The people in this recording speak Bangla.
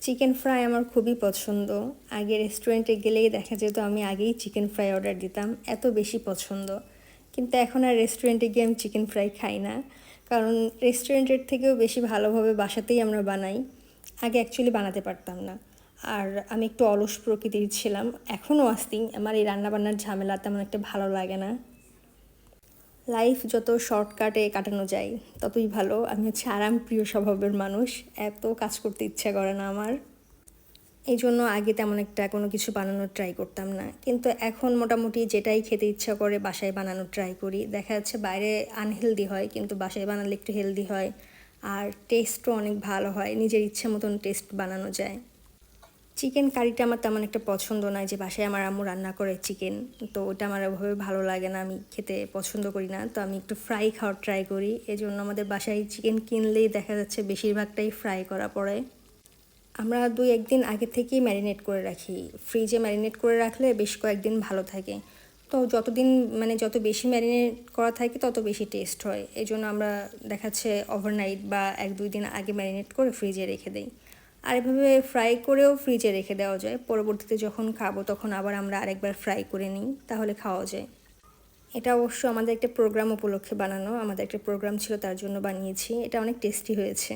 চিকেন ফ্রাই আমার খুবই পছন্দ। আগে রেস্টুরেন্টে গেলেই দেখা যেত আমি আগেই চিকেন ফ্রাই অর্ডার দিতাম, এত বেশি পছন্দ। কিন্তু এখন আর রেস্টুরেন্টে গিয়ে আমি চিকেন ফ্রাই খাই না, কারণ রেস্টুরেন্টের থেকেও বেশি ভালোভাবে বাসাতেই আমরা বানাই। আগে অ্যাকচুয়ালি বানাতে পারতাম না, আর আমি একটু অলস প্রকৃতির ছিলাম, এখনও আসছি। আমার এই রান্নাবান্নার ঝামেলা তেমন একটা ভালো লাগে না। লাইফ যত শর্টকাটে কাটানো যায় ততই ভালো। আমি আরাম প্রিয় স্বভাবের মানুষ, এত কাজ করতে ইচ্ছা করে না আমার। এই জন্য আগে তেমন একটা কোনো কিছু বানানোর ট্রাই করতাম না, কিন্তু এখন মোটামুটি যেটাই খেতে ইচ্ছা করে বাসায় বানানোর ট্রাই করি। দেখা যাচ্ছে বাইরে আনহেলদি হয়, কিন্তু বাসায় বানালে একটু হেলদি হয়, আর টেস্টও অনেক ভালো হয়, নিজের ইচ্ছে মতন টেস্ট বানানো যায়। চিকেন কারিটা আমার তেমন একটা পছন্দ নয়, যে বাসায় আমার আম্মু রান্না করে চিকেন, তো ওটা আমার ওভাবে ভালো লাগে না, আমি খেতে পছন্দ করি না। তো আমি একটু ফ্রাই খাওয়ার ট্রাই করি, এই জন্য আমাদের বাসায় চিকেন কিনলেই দেখা যাচ্ছে বেশিরভাগটাই ফ্রাই করা পড়ে। আমরা 2-1 দিন আগে থেকেই ম্যারিনেট করে রাখি। ফ্রিজে ম্যারিনেট করে রাখলে বেশ কয়েকদিন ভালো থাকে। তো যতদিন মানে যত বেশি ম্যারিনেট করা থাকে তত বেশি টেস্ট হয়। এই জন্য আমরা দেখাচ্ছে ওভারনাইট বা 1-2 দিন আগে ম্যারিনেট করে ফ্রিজে রেখে দেই। আর এভাবে ফ্রাই করেও ফ্রিজে রেখে দেওয়া যায়, পরবর্তীতে যখন খাবো তখন আবার আমরা আরেকবার ফ্রাই করে নিই, তাহলে খাওয়া যায়। এটা অবশ্য আমাদের একটা প্রোগ্রাম উপলক্ষে বানানো, আমাদের একটা প্রোগ্রাম ছিল তার জন্য বানিয়েছি। এটা অনেক টেস্টি হয়েছে।